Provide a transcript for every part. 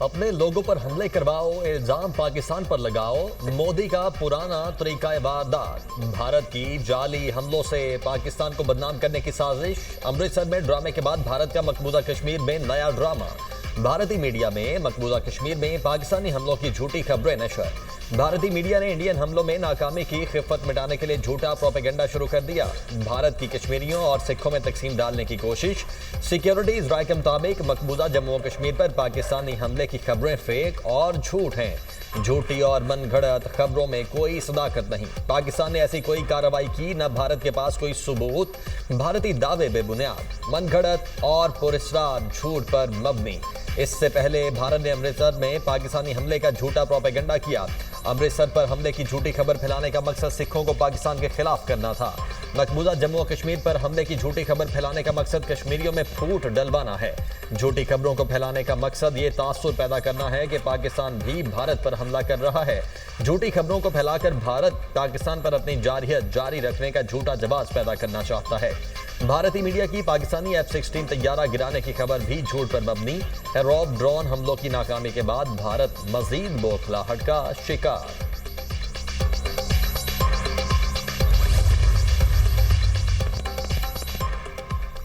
अपने लोगों पर हमले करवाओ, इल्जाम पाकिस्तान पर लगाओ, मोदी का पुराना तरीका वारदात। भारत की जाली हमलों से पाकिस्तान को बदनाम करने की साजिश। अमृतसर में ड्रामे के बाद भारत का मकबूजा कश्मीर में नया ड्रामा। भारतीय मीडिया में मकबूजा कश्मीर में पाकिस्तानी हमलों की झूठी खबरें नशर। भारतीय मीडिया ने इंडियन हमलों में नाकामी की खिफत मिटाने के लिए झूठा प्रोपेगेंडा शुरू कर दिया। भारत की कश्मीरियों और सिखों में तकसीम डालने की कोशिश। सिक्योरिटीज राय के मुताबिक मकबूजा जम्मू और कश्मीर पर पाकिस्तानी हमले की खबरें फेक और झूठ हैं। झूठी और मनगढ़ंत खबरों में कोई सदाकत नहीं। पाकिस्तान ने ऐसी कोई कार्रवाई की, न भारत के पास कोई सबूत। भारतीय दावे बेबुनियाद, मनगढ़ंत और पुरस्कार झूठ पर मबनी। इससे पहले भारत ने अमृतसर में पाकिस्तानी हमले का झूठा प्रोपेगेंडा किया। अमृतसर पर हमले की झूठी खबर फैलाने का मकसद सिखों को पाकिस्तान के खिलाफ करना था। मकबूजा जम्मू और कश्मीर पर हमले की झूठी खबर फैलाने का मकसद कश्मीरियों में फूट डलवाना है। झूठी खबरों को फैलाने का मकसद ये तासुर पैदा करना है कि पाकिस्तान भी भारत पर हमला कर रहा है। झूठी खबरों को फैलाकर भारत पाकिस्तान पर अपनी जारहियत जारी रखने का झूठा जवाब पैदा करना चाहता है। भारतीय मीडिया की पाकिस्तानी F-16 तैयारा गिराने की खबर भी झूठ पर मबनी है। रॉब ड्रोन हमलों की नाकामी के बाद भारत मजीद बौखलाहट का शिकार।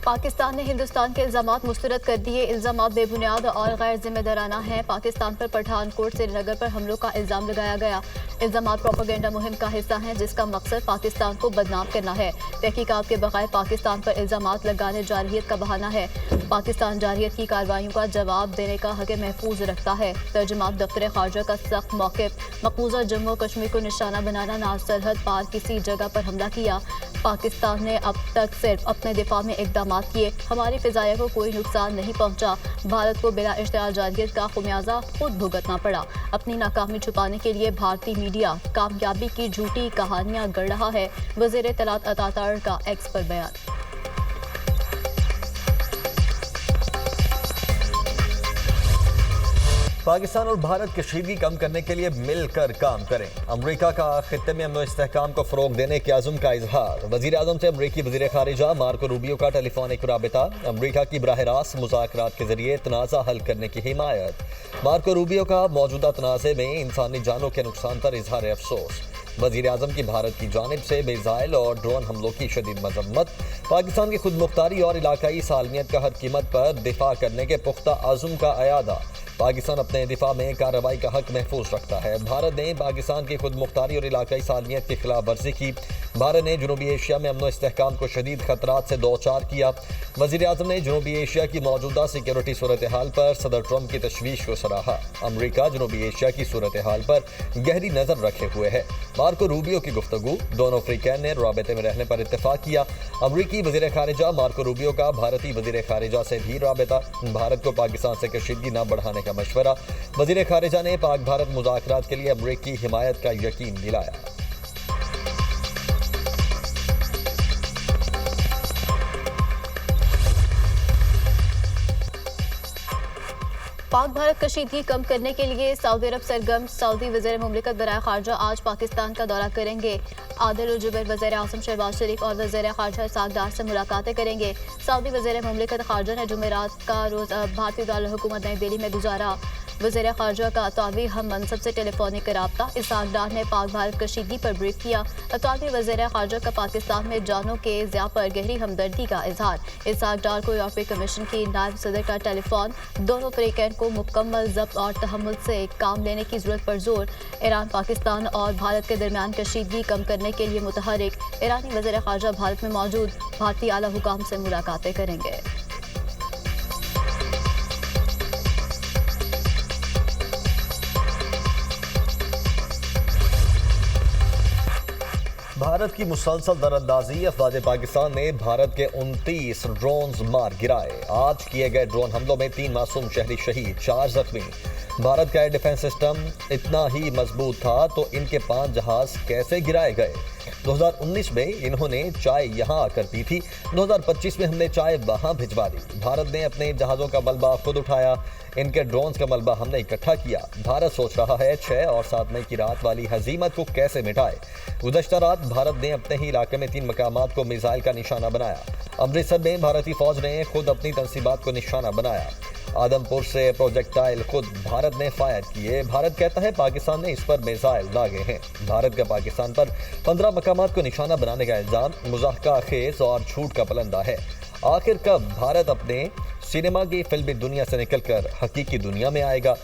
पाकिस्तान ने हिंदुस्तान के इल्जामात मुस्तरद कर दिए। इल्जामात बेबुनियाद और गैर जिम्मेदाराना हैं। पाकिस्तान पर पठानकोट श्रीनगर पर हमलों का इल्जाम लगाया गया। इल्जामात प्रोपेगेंडा मुहिम का हिस्सा हैं जिसका मकसद पाकिस्तान को बदनाम करना है। तहकीकात के बगैर पाकिस्तान पर इल्जामात लगाने जारहियत का बहाना है। पाकिस्तान जारहियत की कार्रवाइयों का जवाब देने का हक महफूज रखता है। तर्जुमान दफ्तर खारजा का सख्त मौक़िफ़। मकबूजा जम्मू कश्मीर को निशाना बनाना, ना सरहद पार किसी जगह पर हमला किया। पाकिस्तान ने अब तक सिर्फ अपने दिफा में इक़दाम किए। हमारी फिजाया को कोई नुकसान नहीं पहुंचा। भारत को बिला इश्तिहार जारहियत का खुमियाजा खुद भुगतना पड़ा। अपनी नाकामी छुपाने के लिए भारतीय मीडिया कामयाबी की झूठी कहानियां गढ़ रहा है। वज़ीर इत्तलात अतातार का एक्स पर बयान। पाकिस्तान और भारत कशीदगी कम करने के लिए मिलकर काम करें। अमरीका का खित्ते में अमन इस्तेहकाम को फ़रोग देने के अज़्म का इजहार। वज़ीर आज़म से अमरीकी वज़ीर ख़ारिजा मार्को रूबियो का टेलीफोनिक राबिता। अमरीका की बराह रास्त मुज़ाकरात के जरिए तनाज़ा हल करने की हिमायत। मार्को रूबियो का मौजूदा तनाज़े में इंसानी जानों के नुकसान पर इजहार अफसोस। वज़ीर आज़म की भारत की जानिब से मिसाइल और ड्रोन हमलों की शदीद मजम्मत। पाकिस्तान की खुद मुख्तारी और इलाकाई सालमियत का हर कीमत पर दिफा करने के पुख्ता आज़म का अयादा। पाकिस्तान अपने दिफा में कार्रवाई का हक महफूज रखता है। भारत ने पाकिस्तान की खुद मुख्तारी और इलाकाई सालमियत की खिलाफ वर्जी की। भारत ने जनूबी एशिया में अमन इस्तेहकाम को शदीद खतरात से दो चार किया। वज़ीर आज़म ने जनूबी एशिया की मौजूदा सिक्योरिटी सूरत हाल पर सदर ट्रंप की तशवीश को सराहा। अमरीका जनूबी एशिया की सूरत हाल पर गहरी नज़र रखे हुए है। मार्को रूबियो की गुफ्तगू। दोनों अफ्रीकैन ने राबते में रहने पर इत्तेफाक किया। अमरीकी वज़ीर ख़ारिजा मार्को रूबियो का भारतीय वज़ीर ख़ारिजा से भी राबता। भारत को पाकिस्तान से कशीदगी न बढ़ाने का मशवरा। वज़ीर ख़ारिजा ने पाक भारत मुज़ाकरात के लिए अमरीकी हिमायत का यकीन दिलाया। पाक भारत कशीदगी कम करने के लिए सऊदी अरब सरगर्म। सऊदी वज़ीर मुमलिकत बराए खारजा आज पाकिस्तान का दौरा करेंगे। आदिल उल जुबैर वज़ीर आज़म शहबाज शरीफ और वज़ीर खारजा इसहाक़ डार से मुलाकातें करेंगे। सऊदी वज़ीर मुमलिकत खारजा ने जुमेरात का रोज़ भारतीय दारुल हुकूमत नई दिल्ली में गुजारा। वज़ीर खारजा का अतावी हम मनसब से टेलीफोनिक राब्ता। इसहाक़ डार ने पाक भारत कशीदगी पर ब्रीफ किया। अतावी वज़ीर खारजा का पाकिस्तान में जानों के ज़िया पर गहरी हमदर्दी का इजहार। इसहाक़ डार को यूरोपीय कमीशन की नायब सदर का टेलीफोन। दोनों अफ्रीकैन को मुकम्मल ज़ब्त और तहम्मुल से काम लेने की ज़रूरत पर जोर। ईरान पाकिस्तान और भारत के दरमियान कशीदगी कम करने के लिए मुतहरिक। ईरानी वज़ीर खारजा भारत में मौजूद भारतीय आला हुकाम से मुलाकातें करेंगे। भारत की मुसलसल दरअंदाजी। अफवाज पाकिस्तान ने भारत के 29 ड्रोन्स मार गिराए। आज किए गए ड्रोन हमलों में 3 मासूम शहरी शहीद, 4 जख्मी। भारत का एयर डिफेंस सिस्टम इतना ही मजबूत था तो इनके 5 जहाज कैसे गिराए गए? 2019 में इन्होंने चाय यहां आकर पी थी। 2025 में हमने चाय वहां भिजवा दी। भारत ने अपने जहाज़ों का मलबा खुद उठाया। इनके ड्रोन्स का मलबा हमने इकट्ठा किया। भारत सोच रहा है 6 और 7 मई की रात वाली हजीमत को कैसे मिटाए। गुज़श्ता रात भारत ने अपने ही इलाके में 3 मकामात को मिसाइल का निशाना बनाया। अमृतसर में भारतीय फौज ने खुद अपनी तंसीबात को निशाना बनाया। आदमपुर से प्रोजेक्टाइल खुद भारत ने फायर किए। भारत कहता है पाकिस्तान ने इस पर मिसाइल दागे हैं। भारत का पाकिस्तान पर 15 मकामात को निशाना बनाने का इल्जाम मुज़ाहका खेज और झूठ का पलंदा है। आखिर कब भारत अपने सिनेमा की फिल्मी दुनिया से निकलकर हकीकी दुनिया में आएगा?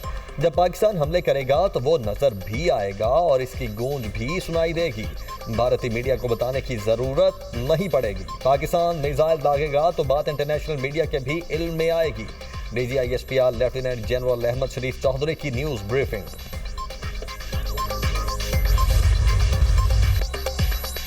जब पाकिस्तान हमले करेगा तो वो नजर भी आएगा और इसकी गूंज भी सुनाई देगी। भारतीय मीडिया को बताने की जरूरत नहीं पड़ेगी। पाकिस्तान मिसाइल दागेगा तो बात इंटरनेशनल मीडिया के भी इल्म में आएगी। DGISPR लेफ्टिनेंट जनरल अहमद शरीफ चौधरी की न्यूज ब्रीफिंग।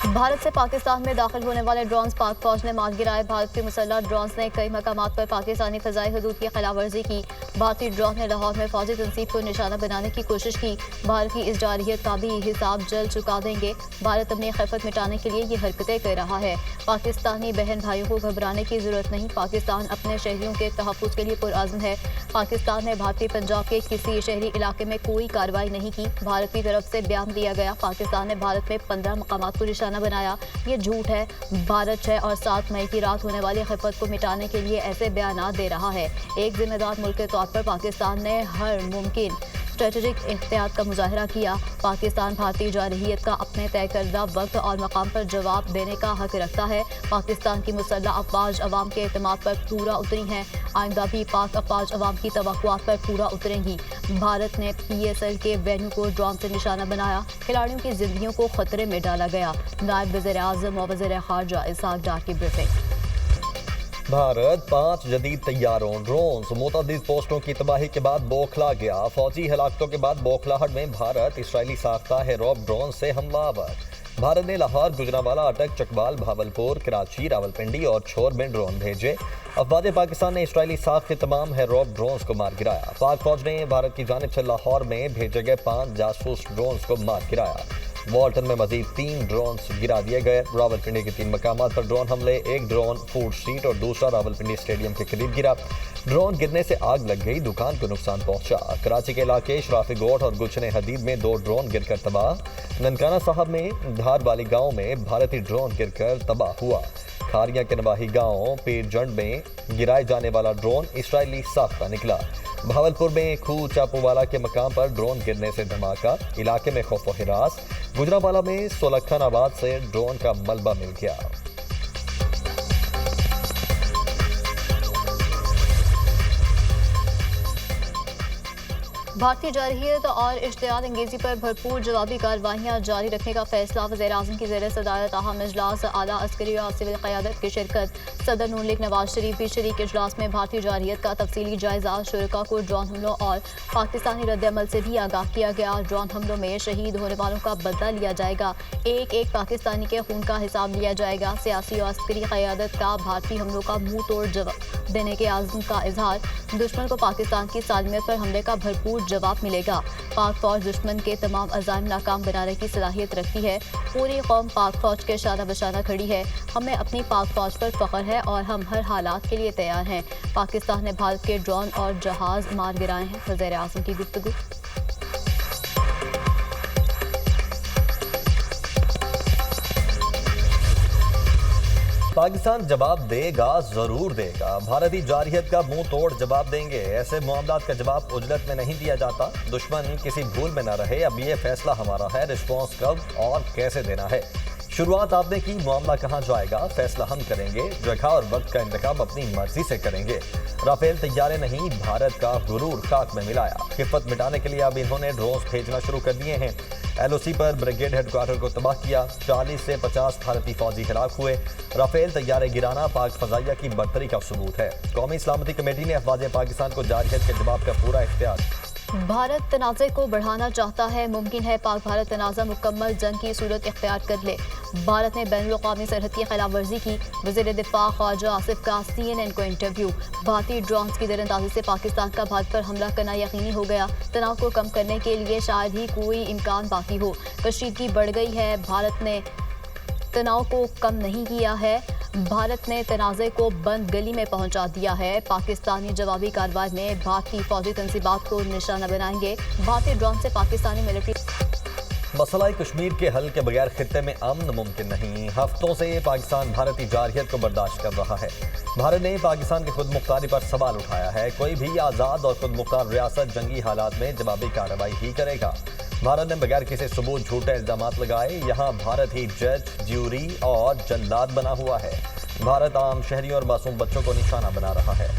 भारत से पाकिस्तान में दाखिल होने वाले ड्रोन्स पाक फौज ने मार गिराए। भारत के मुसल्लह ड्रोन्स ने कई मकामात पर पाकिस्तानी फजाई हदूद की खिलाफवर्जी की। भारतीय ड्रोन ने लाहौर में फौजी तंसीब को निशाना बनाने की कोशिश की। भारत की इस जारहियत का भी हिसाब जल्द चुका देंगे। भारत अपनी खिफत मिटाने के लिए ये हरकतें कर रहा है। पाकिस्तानी बहन भाइयों को घबराने की जरूरत नहीं। पाकिस्तान अपने शहरियों के तहफ़्फ़ुज़ के लिए पुरअज़्म है। पाकिस्तान ने भारतीय पंजाब के किसी शहरी इलाके में कोई कार्रवाई नहीं की। भारत की तरफ से बयान दिया गया पाकिस्तान ने भारत में 15 मकामात को निशाना बनाया। ये झूठ है। भारत 6 और 7 मई की रात होने वाली खिफत को मिटाने के लिए ऐसे बयान दे रहा है। एक जिम्मेदार मुल्क के तौर पर पाकिस्तान ने हर मुमकिन स्ट्रेटेजिक एहतियात का मुजाहरा किया। पाकिस्तान भारतीय जारहियत का अपने तय करदा वक्त और मकाम पर जवाब देने का हक रखता है। पाकिस्तान की मुसल्लह अफवाज अवाम के एतमाद पर पूरा उतरी हैं। आइंदा भी पाक अफवाज अवाम की तवक्कुआत पर पूरा उतरेंगी। भारत ने PSL के वेन्यू को ड्रोन से निशाना बनाया। खिलाड़ियों की जिंदगियों को खतरे में डाला गया। नायब वज़ीर-ए-आज़म और वज़ीर-ए-ख़ारजा इसहाक डार की ब्रीफिंग। भारत 5 जदीद तैयारों ड्रोन मुतअद्दिद पोस्टों की तबाही के बाद बौखला गया। फौजी हलाकतों के बाद बौखलाहट में भारत इसराइली साख्ता हेरोब ड्रोन से हमलावर। भारत ने लाहौर, गुजरांवाला, अटक, चकवाल, भावलपुर, कराची, रावलपिंडी और छोर में ड्रोन भेजे। अफवाज पाकिस्तान ने इसराइली साख के तमाम हेरोब ड्रोन्स को मार गिराया। पाक फौज ने भारत की जानिब से लाहौर में भेजे गए 5 जासूस ड्रोन्स को मार गिराया। वॉल्टन में मजीद 3 ड्रोन्स गिरा दिए गए। रावलपिंडी के 3 मकामात पर ड्रोन हमले, एक ड्रोन फूड स्ट्रीट और दूसरा रावलपिंडी स्टेडियम के करीब गिरा। ड्रोन गिरने से आग लग गई, दुकान को नुकसान पहुंचा। कराची के इलाके शराफी गोट और गुलशन हदीद में 2 ड्रोन गिरकर तबाह। ननकाना साहब में धार वाली गांव में भारतीय ड्रोन गिरकर तबाह हुआ। खारिया के नवाही गांव पीरजंड में गिराए जाने वाला ड्रोन इसराइली साख्ता निकला। भावलपुर में खूह चापूवाला के मकाम पर ड्रोन गिरने से धमाका, इलाके में खौफ व हिरास। गुजरांवाला में सोलखानाबाद से ड्रोन का मलबा मिल गया। भारतीय जारहियत और इश्तियाल अंगेजी पर भरपूर जवाबी कार्रवाइयाँ जारी रखने का फैसला। वज़ीर-ए-आज़म की ज़ेर सदारत अहम इजलास, आला अस्करी और सिविल क़यादत की शिरकत। सदर नून लीग नवाज शरीफ भी शरीक इजलास में भारतीय जारहियत का तफसीली जायजा। शुरका को ड्रोन हमलों और पाकिस्तानी रद्द-ए-अमल से भी आगाह किया गया। ड्रोन हमलों में शहीद होने वालों का बदला लिया जाएगा। एक एक पाकिस्तानी के खून का हिसाब लिया जाएगा। सियासी और अस्करी क़यादत का भारतीय हमलों का मुंह तोड़ जवाब देने के आज़म का इजहार। दुश्मन को पाकिस्तान की सालमियत पर हमले का भरपूर जवाब मिलेगा। पाक फौज दुश्मन के तमाम अज़ाइम नाकाम बनाने की सलाहियत रखती है। पूरी कौम पाक फौज के शाना बशाना खड़ी है। हमें अपनी पाक फौज पर फख्र है और हम हर हालात के लिए तैयार हैं। पाकिस्तान ने भारत के ड्रोन और जहाज मार गिराए हैं। वज़ीर-ए-आज़म की गुफ्तगू। पाकिस्तान जवाब देगा, जरूर देगा। भारतीय जारहियत का मुंह तोड़ जवाब देंगे। ऐसे मामलात का जवाब उजलत में नहीं दिया जाता। दुश्मन किसी भूल में न रहे। अब ये फैसला हमारा है, रिस्पॉन्स कब और कैसे देना है। शुरुआत आपने की, मामला कहाँ जाएगा फैसला हम करेंगे। जगह और वक्त का इंतखाब अपनी मर्जी से करेंगे। राफेल तैयारे नहीं, भारत का गुरूर खाक में मिलाया। खिफत मिटाने के लिए अब इन्होंने ड्रोन्स भेजना शुरू कर दिए हैं। LOC पर ब्रिगेड हेडक्वार्टर को तबाह किया। 40 से 50 भारतीय फौजी हिलाक हुए। राफेल तैयारे गिराना पाक फजाइया की बर्तरी का सबूत है। कौमी सलामती कमेटी ने अफवाज पाकिस्तान को जारहियत के जवाब का पूरा इख्तियार। भारत तनाज़े को बढ़ाना चाहता है। मुमकिन है पाक भारत तनाज़ा मुकम्मल जंग की सूरत इख्तियार कर ले। भारत ने बैनुल-अक़वामी सरहद की खिलाफवर्जी की। वज़ीर दिफा ख्वाजा आसिफ का CNN को इंटरव्यू। भारतीय ड्रोन्स की दरअंदाजी से पाकिस्तान का भारत पर हमला करना यकीनी हो गया। तनाव को कम करने के लिए शायद ही कोई इम्कान बाकी हो। कशीदगी बढ़ गई है। भारत ने तनाव को कम नहीं किया है। भारत ने तनाज़े को बंद गली में पहुंचा दिया है। पाकिस्तानी जवाबी कार्रवाई में भारतीय फौजी तंसीबात को निशाना बनाएंगे। भारतीय ड्रोन से पाकिस्तानी मिलिट्री मसला कश्मीर के हल के बगैर खित्ते में अमन मुमकिन नहीं। हफ्तों से पाकिस्तान भारतीय जारहियत को बर्दाश्त कर रहा है। भारत ने पाकिस्तान की खुद मुख्तारी पर सवाल उठाया है। कोई भी आज़ाद और खुद मुख्तार रियासत जंगी हालात में जवाबी कार्रवाई ही करेगा। भारत ने बगैर किसी सबूत झूठे इल्जाम लगाए। यहाँ भारत ही जज, ज्यूरी और जल्लाद बना हुआ है। भारत आम शहरियों और मासूम बच्चों को निशाना बना रहा है।